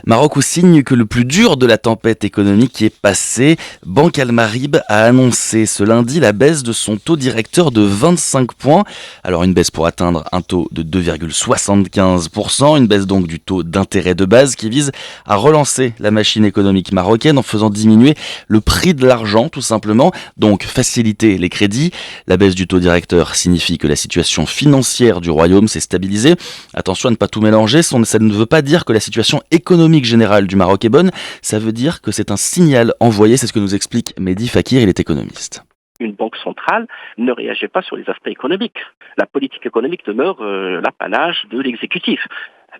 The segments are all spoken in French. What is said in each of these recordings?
Maroc où signe que le plus dur de la tempête économique est passé. Banque Al Marib a annoncé ce lundi la baisse de son taux directeur de 25 points. Alors une baisse pour atteindre un taux de 2,75%, une baisse donc du taux d'intérêt de base qui vise à relancer la machine économique marocaine en faisant diminuer le prix de l'argent tout simplement, donc faciliter les crédits. La baisse du taux directeur signifie que la situation financière du royaume s'est stabilisée. Attention à ne pas tout mélanger, ça ne veut pas dire que la situation économique générale du Maroc est bonne, ça veut dire que c'est un signal envoyé, c'est ce que nous explique Mehdi Fakir, il est économiste. Une banque centrale ne réagit pas sur les aspects économiques. La politique économique demeure l'apanage de l'exécutif.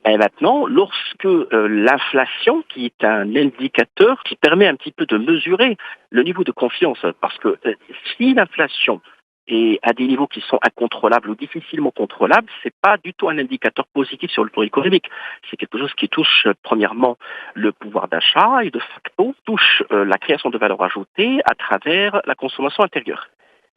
Et maintenant, lorsque l'inflation, qui est un indicateur qui permet un petit peu de mesurer le niveau de confiance, parce que si l'inflation est à des niveaux qui sont incontrôlables ou difficilement contrôlables, c'est pas du tout un indicateur positif sur le plan économique. C'est quelque chose qui touche premièrement le pouvoir d'achat et de facto touche la création de valeur ajoutée à travers la consommation intérieure.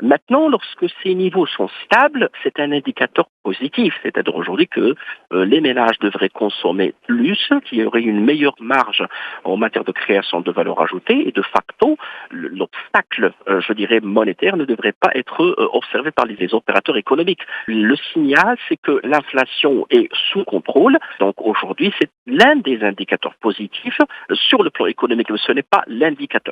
Maintenant, lorsque ces niveaux sont stables, c'est un indicateur positif, c'est-à-dire aujourd'hui que les ménages devraient consommer plus, qu'il y aurait une meilleure marge en matière de création de valeur ajoutée et de facto, l'obstacle, je dirais, monétaire ne devrait pas être observé par les opérateurs économiques. Le signal, c'est que l'inflation est sous contrôle, donc aujourd'hui, c'est l'un des indicateurs positifs sur le plan économique, mais ce n'est pas l'indicateur.